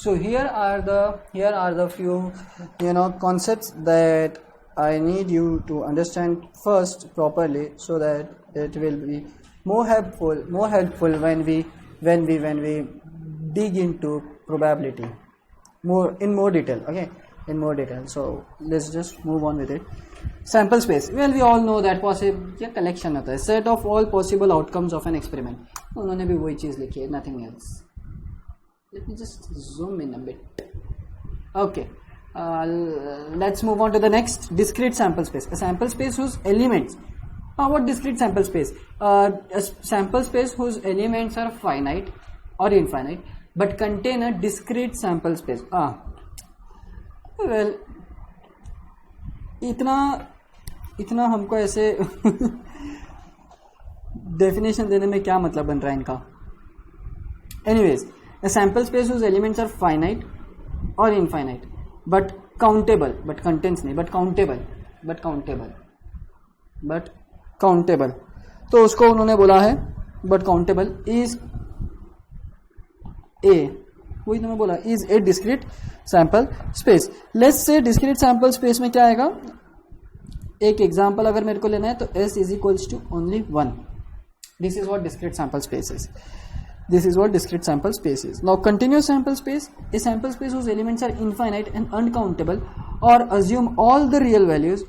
So here are the few concepts that I need you to understand first properly, so that it will be more helpful when we dig into probability in more detail. Okay, in more detail. So let's just move on with it. Sample space. Well, we all know that possible collection होता है, set of all possible outcomes of an experiment. उन्होंने भी वही चीज लिखी है, nothing else. Let me just zoom in a bit. Okay, let's move on to the next. Discrete sample space. A sample space whose elements. What discrete sample space? A sample space whose elements are finite or infinite but contain a discrete sample space. Well, इतना हमको ऐसे definition देने में क्या मतलब बन रहा है इनका. Anyways, a sample space whose elements are finite or infinite but countable, but contains नहीं, but countable. तो उसको उन्होंने बोला है but countable is वही तो मैं बोला, is a discrete sample space. Let's say discrete sample space में क्या आएगा. एक एग्जाम्पल अगर मेरे को लेना है तो S is equals to only 1. This is what discrete sample space is. Now continuous sample space, a sample space whose elements are infinite and uncountable, or assume all the real values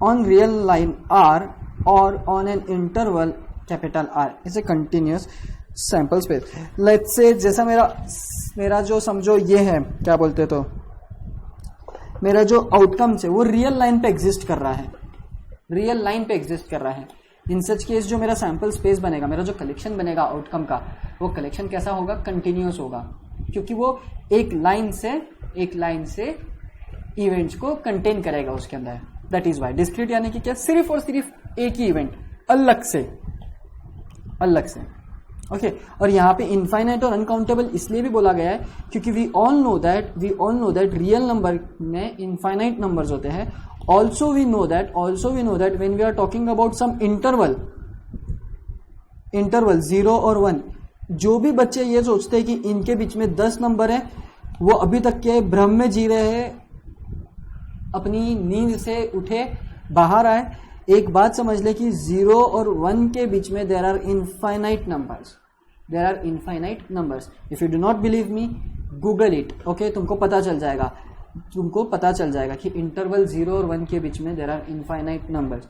on real line R or on an interval capital R is a continuous sample space. Let's say जैसा मेरा जो समझो ये है, क्या बोलते तो, मेरा जो आउटकम्स है वो रियल लाइन पे एग्जिस्ट कर रहा है. इन सच केस जो मेरा सैंपल स्पेस बनेगा, मेरा जो कलेक्शन बनेगा आउटकम का, वो कलेक्शन कैसा होगा, कंटिन्यूअस होगा, क्योंकि वो एक लाइन से इवेंट्स को कंटेन करेगा उसके अंदर. दैट इज वाई डिस्क्रीट यानी कि क्या, सिर्फ और सिर्फ एक ही इवेंट अलग से. ओके, और यहाँ पे इनफाइनाइट और अनकाउंटेबल इसलिए भी बोला गया है क्योंकि we all know that real number में इनफाइनाइट नंबर्स होते हैं. Also we know that when we are talking about some interval 0 और 1, जो भी बच्चे ये सोचते हैं कि इनके बीच में 10 नंबर है, वो अभी तक के भ्रम में जी रहे हैं, अपनी नींद से उठे बाहर आए. एक बात समझ ले कि 0 और 1 के बीच में there are infinite numbers. If you do not believe me, Google it. Okay, तुमको पता चल जाएगा कि इंटरवल 0 और 1 के बीच में देयर आर इनफाइनाइट नंबर्स.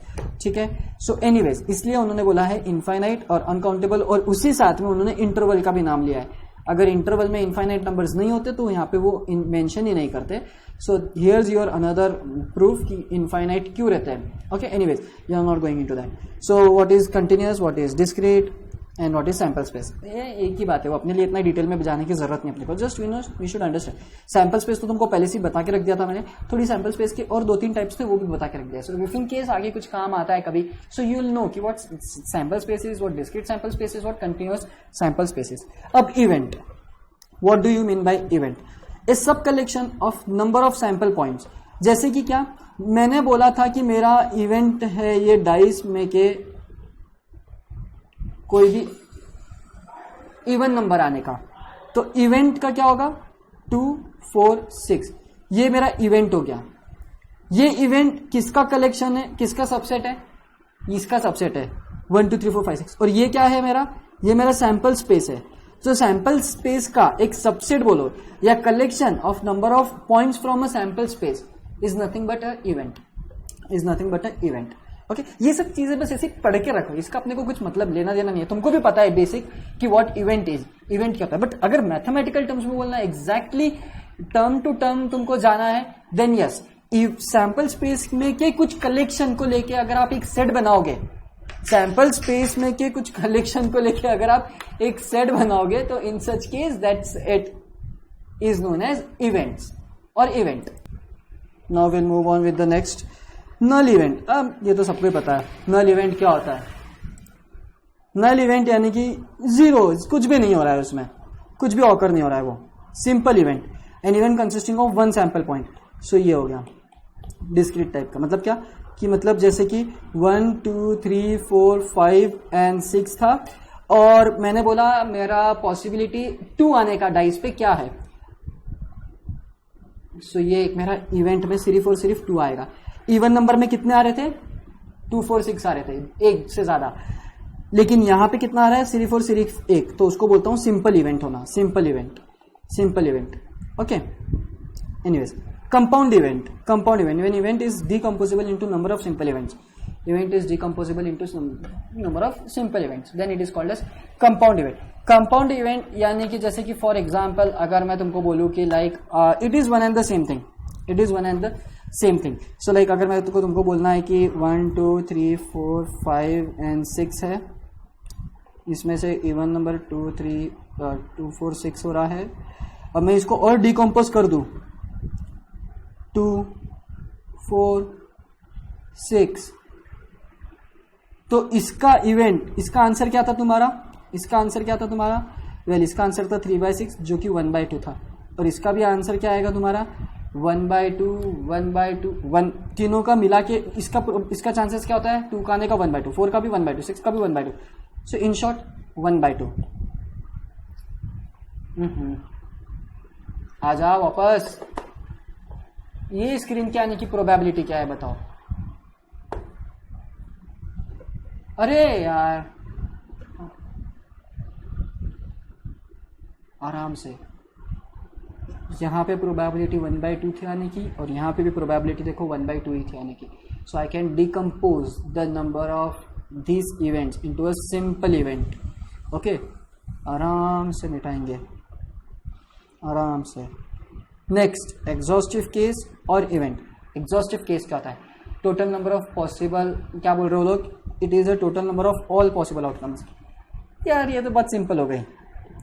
ठीक है. सो एनीवेज, इसलिए उन्होंने बोला है इनफाइनाइट और अनकाउंटेबल, और उसी साथ में उन्होंने इंटरवल का भी नाम लिया है. अगर इंटरवल में इनफाइनाइट नंबर्स नहीं होते तो यहाँ पे वो मेंशन ही नहीं करते. So here's your another proof कि इनफाइनाइट क्यों रहता है. Okay, anyways, you are not going into that. So what is continuous, what is discrete and what is sample space, ये एक ही बात है. वो अपने लिए इतना डिटेल में जाने की जरूरत नहीं अपने को. Just we should understand. Sample space तो तुमको पहले से बता के रख दिया था मैंने. थोड़ी सैंपल स्पेस के और 2-3 टाइप्स थे, वो भी बता के रख दिया. सो इफ इन केस आगे कुछ काम आता है कभी, सो यू विल नो कि what sample space is, what discrete sample space is, what continuous sample space is. अब event, what do you mean by event? A sub collection of number of sample points. जैसे कि क्या मैंने बोला था कि मेरा इवेंट है ये डाइस में के कोई भी इवन नंबर आने का, तो इवेंट का क्या होगा, 2, 4, 6. ये मेरा इवेंट हो गया. ये इवेंट किसका कलेक्शन है, किसका सबसेट है, इसका सबसेट है 1 2 3 4 5 6. और ये क्या है मेरा, ये मेरा सैंपल स्पेस है. तो सैंपल स्पेस का एक सबसेट बोलो या collection of number of points from a sample space is nothing but a event. Okay, ये सब चीजें बस ऐसे पढ़ के रखो, इसका अपने को कुछ मतलब लेना देना नहीं है. तुमको भी पता है बेसिक कि व्हाट इवेंट इज, इवेंट क्या होता है. बट अगर मैथमेटिकल टर्म्स में बोलना है, एग्जैक्टली टर्म टू टर्म तुमको जाना है, देन यस, सैंपल स्पेस में के कुछ कलेक्शन को लेके अगर आप एक सेट बनाओगे, सैंपल स्पेस में के कुछ कलेक्शन को लेके अगर आप एक सेट बनाओगे, तो in such case that's it is known as events और event. Now will move on with the next, null event. अब ये तो सबको ही पता है नल इवेंट क्या होता है. नल इवेंट यानी कि जीरो, कुछ भी नहीं हो रहा है उसमें, कुछ भी ऑकर नहीं हो रहा है, वो simple event. An event consisting of 1 sample point. So ये हो गया डिस्क्रीट टाइप का. मतलब क्या कि मतलब जैसे कि 1 2 3 4 5 एंड 6 था, और मैंने बोला मेरा पॉसिबिलिटी 2 आने का डाइस पे क्या है। सो ये एक मेरा इवेंट में सिर्फ और सिर्फ 2 आएगा। इवन नंबर में कितने आ रहे थे? 2 4 6 आ रहे थे, एक से ज्यादा। लेकिन यहां पे कितना आ रहा है? सिर्फ और सिर्फ 1। तो उसको बोलता हूं सिंपल इवेंट होना, simple event, simple event. Okay, anyways, compound event when event is decomposable into number of simple events, event is decomposable into number of simple events, then it is called as compound event। compound event यानी कि जैसे कि for example अगर मैं तुमको बोलूं कि like it is one and the same thing, it is one and the same thing. So like अगर मैं तुमको बोलना है कि 1 2 3 4 5 एंड 6 है, इसमें से इवन नंबर 2 4 6 हो रहा है। अब मैं इसको और डिकम्पोज कर दूं 2 4 6, तो इसका इवेंट, इसका आंसर क्या था तुम्हारा? इसका आंसर क्या था तुम्हारा? वेल इसका आंसर था 3/6 जो कि 1/2 था। और इसका भी आंसर क्या आएगा तुम्हारा? 1/2 1/2 1। तीनों का मिला के इसका चांसेस क्या होता है? 2 का आने का 1/2, 4 का भी 1/2, 6 का भी 1/2। सो इन शॉर्ट 1/2। आ जाओ वापस। ये स्क्रीन के आने की प्रोबेबिलिटी क्या है बताओ? अरे यार आराम से, यहां पे प्रोबेबिलिटी 1/2 थी आने की और यहां पे भी प्रोबेबिलिटी देखो 1/2 ही थी आने की। So I can decompose the number of this events into a simple event. Okay, आराम से मिटाएंगे, आराम से। नेक्स्ट, एग्जॉस्टिव केस और इवेंट। एग्जॉस्टिव केस क्या होता है? टोटल नंबर ऑफ पॉसिबल, क्या बोल रहे हो लोग? It is a total number of all possible outcomes. यार ये तो बहुत सिंपल हो गई,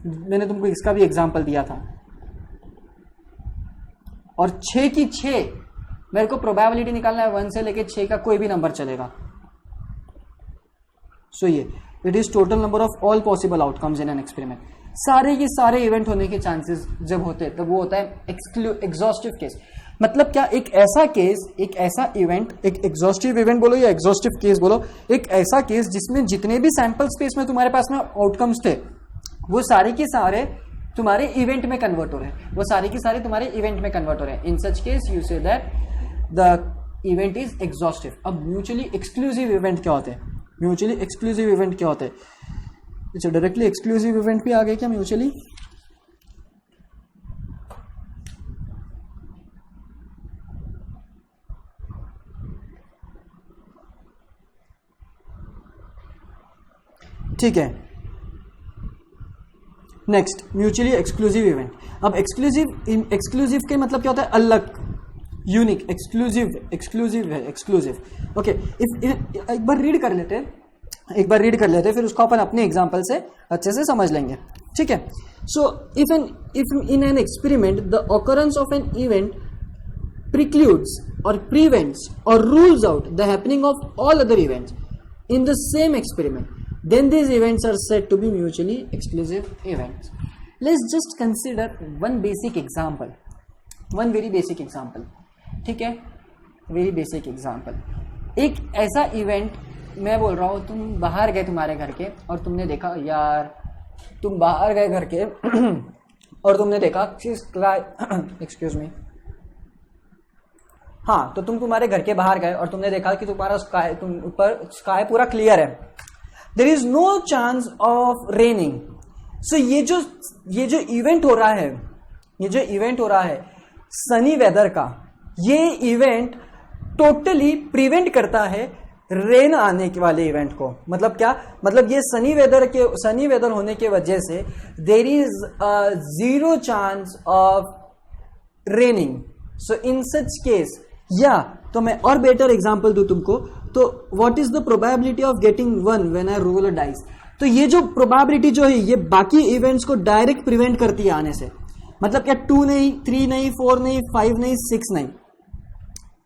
मैंने तुमको इसका भी एग्जांपल दिया था। और 6 की 6 मेरे को प्रोबेबिलिटी निकालना है, 1 से लेके 6 का कोई भी नंबर चलेगा। सो ये it is total number of all possible outcomes in an experiment. सारे के सारे इवेंट होने के चांसेस जब होते हैं तब वो होता है एग्जॉस्टिव केस। मतलब क्या? एक ऐसा केस, एक ऐसा इवेंट, एक एग्जॉस्टिव इवेंट बोलो या एग्जॉस्टिव केस बोलो, एक ऐसा केस जिसमें जितने भी सैंपल स्पेस में तुम्हारे पास में आउटकम्स थे वो सारे के सारे तुम्हारे इवेंट में कन्वर्ट हो रहे हैं, वो सारे के सारे तुम्हारे इवेंट में कन्वर्ट हो रहे हैं। In such case you say that the event is exhaustive. अब म्यूचुअली एक्सक्लूसिव इवेंट क्या होते हैं? म्यूचुअली एक्सक्लूसिव इवेंट क्या होते हैं? अच्छा, डायरेक्टली एक्सक्लूसिव इवेंट भी आ गए क्या म्यूचुअली? ठीक है, नेक्स्ट म्यूचुअली एक्सक्लूसिव इवेंट। अब एक्सक्लूसिव के मतलब क्या होता है? अलग, यूनिक, एक्सक्लूसिव है, एक्सक्लूसिव। ओके, एक बार रीड कर लेते हैं, फिर उसको अपन अपने एग्जांपल से अच्छे से समझ लेंगे। ठीक है, so if in an experiment the occurrence of an event precludes or prevents or rules out the happening of all other events in the same experiment, then these events are said to be mutually exclusive events. Let's just consider one basic example, one very basic example. ठीक है, very basic example. एक ऐसा event मैं बोल रहा हूँ, तुम बाहर गए तुम्हारे घर के और तुमने देखा, यार तुम बाहर गए घर के और तुमने देखा एक्सक्यूज मी, हाँ, तो तुम तुम्हारे घर के बाहर गए और तुमने देखा कि तुम्हारा स्काई, तुम ऊपर स्काई पूरा क्लियर है, there is no chance of raining. So ये जो इवेंट हो रहा है, सनी वेदर का, ये इवेंट टोटली प्रिवेंट करता है रेन आने के वाले इवेंट को। मतलब क्या? मतलब ये सनी वेदर होने के वजह से there is 0 chance of raining. So in such case, या तो मैं और बेटर एग्जांपल दूं तुमको, तो what is the probability of getting 1 when I roll a dice? तो ये जो प्रोबेबिलिटी जो है ये बाकी इवेंट्स को डायरेक्ट प्रिवेंट करती है आने से। मतलब क्या? 2 नहीं, 3 नहीं, 4 नहीं, 5 नहीं, 6 नहीं।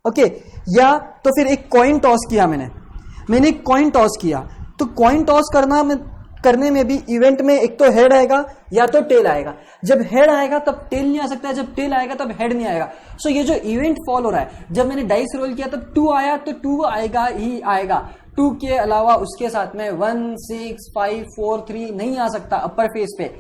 ओके, या तो फिर एक कॉइन टॉस किया मैंने एक कॉइन टॉस किया, तो कॉइन टॉस करने में भी इवेंट में एक तो हेड आएगा या तो टेल आएगा। जब हेड आएगा तब टेल नहीं आ सकता है, जब टेल आएगा तब हेड नहीं आएगा। सो ये जो इवेंट फॉल हो रहा है, जब मैंने डाइस रोल किया तब 2 आया तो 2 आएगा ही आएगा। 2 के अलावा उसके साथ में 1 6 5 4 3 नहीं आ सकता अपर फेस पे।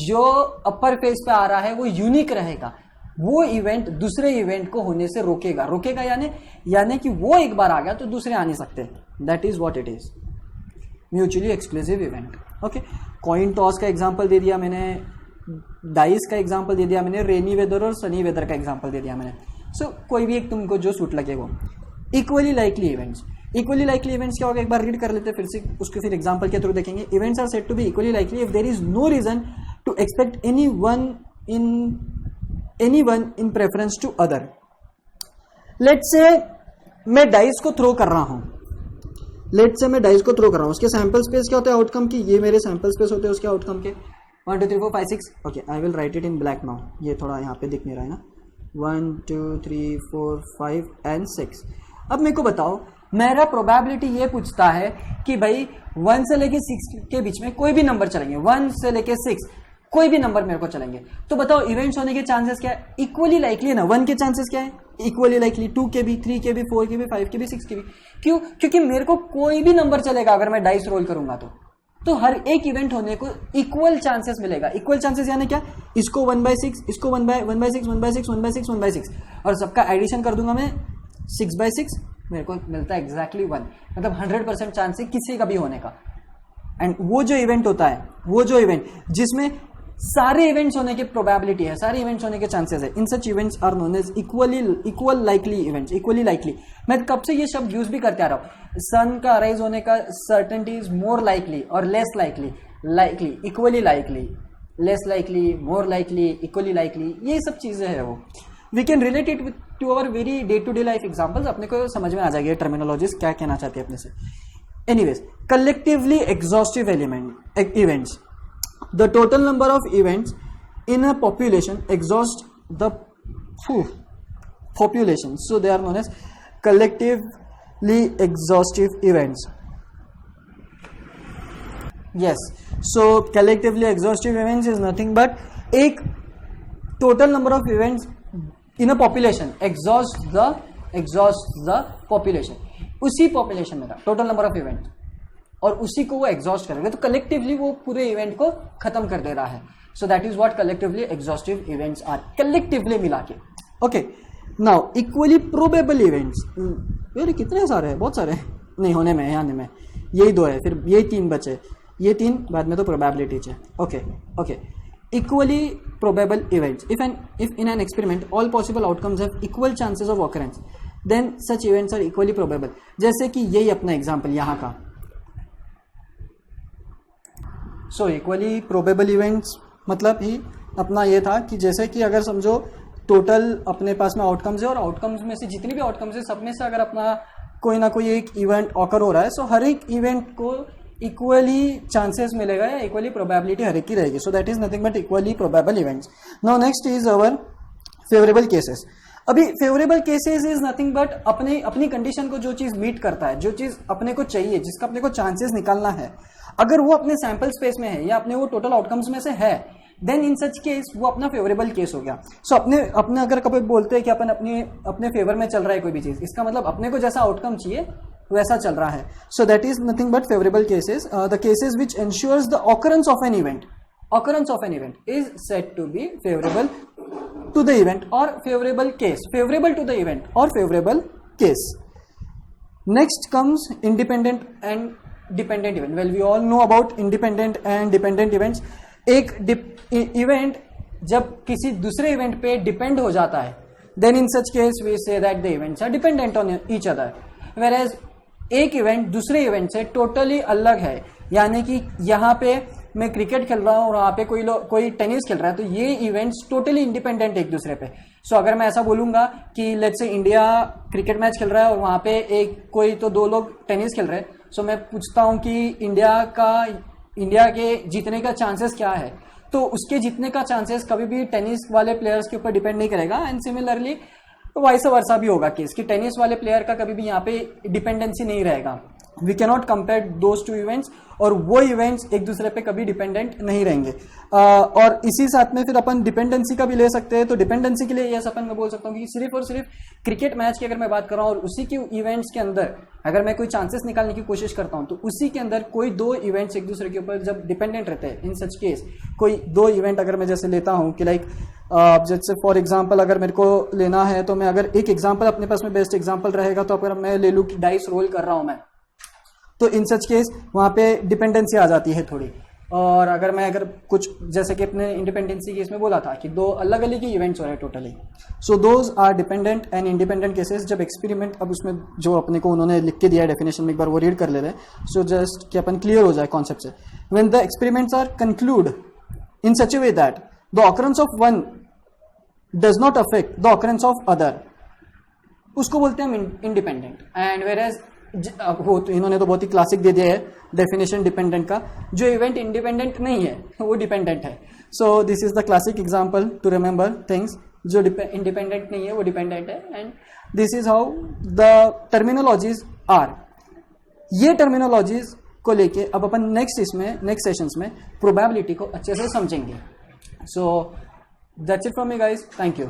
जो अपर फेस पे आ रहा है वो यूनिक रहेगा, वो इवेंट दूसरे इवेंट को होने से रोकेगा यानी कि वो एक बार आ गया तो दूसरे आ नहीं सकते। That is what it is, mutually exclusive event. Okay, coin toss का एग्जांपल दे दिया मैंने, डाइस का एग्जांपल दे दिया मैंने, रेनी वेदर और सनी वेदर का एग्जांपल दे दिया मैंने। सो कोई भी एक तुमको जो सूट लगे वो। इक्वली लाइकली इवेंट्स क्या होगा एक बार रीड कर लेते हैं, फिर से उसके फिर एग्जांपल के थ्रू देखेंगे। Events are said to be equally likely if there is no reason to expect any one in preference to other. Let's say मैं डाइस को थ्रो कर रहा हूं, उसके सैंपल स्पेस क्या होता है आउटकम की, ये मेरे सैंपल स्पेस होते हैं उसके आउटकम के 1 2 3 4 5 6। Okay, I will write it in black now, ये थोड़ा यहाँ पे दिख नहीं रहा है ना। 1 2 3 4 5 एंड 6। अब मेरे को बताओ, मेरा प्रोबेबिलिटी ये पूछता है कि भाई 1 से लेके 6 के बीच में कोई भी नंबर चलेंगे, 1 से लेके 6 कोई भी नंबर मेरे को चलेंगे। तो बताओ इवेंट्स होने के चांसेस क्या है? इक्वली लाइकली है ना। 1 के चांसेस क्या है? इक्वली लाइकली, 2 के भी, 3 के भी, 4 के भी, 5 के भी, 6 के भी। क्यों? क्योंकि मेरे को कोई भी नंबर चलेगा अगर मैं डाइस रोल करूंगा तो हर एक इवेंट होने को इक्वल चांसेस मिलेगा। इक्वल चांसेस यानी क्या? इसको 1/6, इसको 1/6, 1/6, 1/6, 1/6 और सबका एडिशन कर दूंगा मैं 6/6, मेरे को मिलता है एग्जैक्टली 1। मतलब 100% चांस है किसी का भी होने का। एंड वो जो इवेंट होता है, वो जो इवेंट जिसमें सारे इवेंट्स होने की प्रोबेबिलिटी है, सारे इवेंट्स होने के चांसेस है, in such events are known as equal likely events. Equally likely, मैं कब से ये शब्द यूज भी करते आ रहा हूं। सन का अराइज होने का सर्टेनिटी इज मोर लाइकली और less likely, equally likely, less likely, more likely, equally likely, ये सब चीजें है वो। We can relate it to our very day to day life examples, अपने को समझ में आ जाएगी टर्मिनोलॉजीज क्या कहना चाहते हैं अपने से। Anyways, collectively exhaustive events, the total number of events in a population exhaust the population, so they are known as collectively exhaustive events. Yes, so collectively exhaustive events is nothing but एक total number of events in a population exhaust the population, उसी population में था total number of events और उसी को वो exhaust करेगा, तो कलेक्टिवली वो पूरे इवेंट को खत्म कर दे रहा है। So that is what collectively exhaustive events are, collectively मिला के। Okay, now equally probable events, यार कितने सारे हैं, बहुत सारे नहीं होने में, आने में यही 2 है, फिर यही 3 बचे, ये 3 बाद में तो प्रोबेबिलिटीज है। Okay, equally probable events, if in an experiment all possible outcomes have equal chances of occurrence then such events are equally probable. जैसे कि यही अपना एग्जाम्पल यहाँ का। सो इक्वली प्रोबेबल इवेंट्स मतलब ही अपना ये था कि जैसे कि अगर समझो टोटल अपने पास में आउटकम्स है और आउटकम्स में से जितनी भी आउटकम्स है सब में से अगर अपना कोई ना कोई एक इवेंट ऑकर हो रहा है, सो हर एक इवेंट को इक्वली चांसेस मिलेगा या इक्वली प्रोबेबिलिटी हर एक की रहेगी। So that is nothing but equally probable events. Now next is our favourable cases. अभी favourable cases is nothing but अपनी कंडीशन को जो चीज मीट करता है, जो चीज अपने को चाहिए, जिसका अपने को चांसेस निकालना है, अगर वो अपने सैंपल स्पेस में है या अपने वो टोटल आउटकम्स में से है, देन इन सच केस वो अपना फेवरेबल केस हो गया। सो अपने अगर कभी बोलते हैं कि अपन अपने फेवर में चल रहा है कोई भी चीज, इसका मतलब अपने को जैसा आउटकम चाहिए वैसा चल रहा है। So that is nothing but favourable cases, the cases which ensures the occurrence of an event is said to be favourable to the event or favorable to the event or favorable case. Next comes independent and dependent event. Well, we all know about independent and dependent events. एक event जब किसी दूसरे event पे depend हो जाता है, then in such case we say that the events are dependent on each other. Whereas एक event दूसरे इवेंट से टोटली अलग है, यानी कि यहाँ पे मैं क्रिकेट खेल रहा हूँ और वहाँ पे कोई टेनिस खेल रहा है, तो ये इवेंट्स टोटली इंडिपेंडेंट एक दूसरे पे। सो अगर मैं ऐसा बोलूंगा कि let's say India cricket match खेल रहा है और वहाँ पे कोई तो 2 लोग टेनिस खेल रहे हैं, सो मैं पूछता हूँ कि इंडिया के जीतने का चांसेस क्या है, तो उसके जीतने का चांसेस कभी भी टेनिस वाले प्लेयर्स के ऊपर डिपेंड नहीं करेगा। एंड सिमिलरली वाइस वर्सा भी होगा केस कि टेनिस वाले प्लेयर का कभी भी यहाँ पे डिपेंडेंसी नहीं रहेगा। We cannot compare those two events, और वो इवेंट्स एक दूसरे पे कभी डिपेंडेंट नहीं रहेंगे। और इसी साथ में फिर अपन डिपेंडेंसी का भी ले सकते हैं। तो डिपेंडेंसी के लिए यस अपन मैं बोल सकता हूँ कि सिर्फ और सिर्फ क्रिकेट मैच की अगर मैं बात कर रहा हूँ और उसी के इवेंट्स के अंदर अगर मैं कोई चांसेस निकालने की कोशिश करता हूँ, तो उसी के अंदर कोई दो इवेंट्स एक दूसरे के ऊपर जब डिपेंडेंट रहते हैं, इन सच केस कोई दो इवेंट अगर मैं जैसे लेता हूँ कि लाइक जैसे फॉर एग्जाम्पल अगर मेरे को लेना है, तो मैं अगर एक एग्जाम्पल अपने पास में बेस्ट एग्जाम्पल रहेगा, तो अगर मैं ले लूँ कि डाइस रोल कर रहा हूँ मैं, तो इन सच केस वहाँ पे डिपेंडेंसी आ जाती है थोड़ी। और अगर कुछ जैसे कि अपने इंडिपेंडेंसी केस में बोला था कि दो अलग अलग ही इवेंट्स हो रहे हैं totally, so those are dependent and independent cases. जब एक्सपेरिमेंट अब उसमें जो अपने को उन्होंने लिख के दिया है डेफिनेशन में, एक बार वो रीड कर ले रहे हैं, सो जस्ट कि अपन क्लियर हो जाए कॉन्सेप्ट से। When the experiments are concluded in such a way that the occurrence of one does not affect the occurrence of other, उसको बोलते हैं हम इंडिपेंडेंट। एंड वेर एज वो तो इन्होंने तो बहुत ही क्लासिक दे दिया है डेफिनेशन डिपेंडेंट का, जो इवेंट इंडिपेंडेंट नहीं है वो डिपेंडेंट है। So this is the classic example to remember things, जो इंडिपेंडेंट नहीं है वो डिपेंडेंट है। And this is how the terminologies are. ये टर्मिनोलॉजीज को लेके अब अपन नेक्स्ट सेशंस में प्रोबेबिलिटी को अच्छे से समझेंगे। So that's it from me guys, thank you.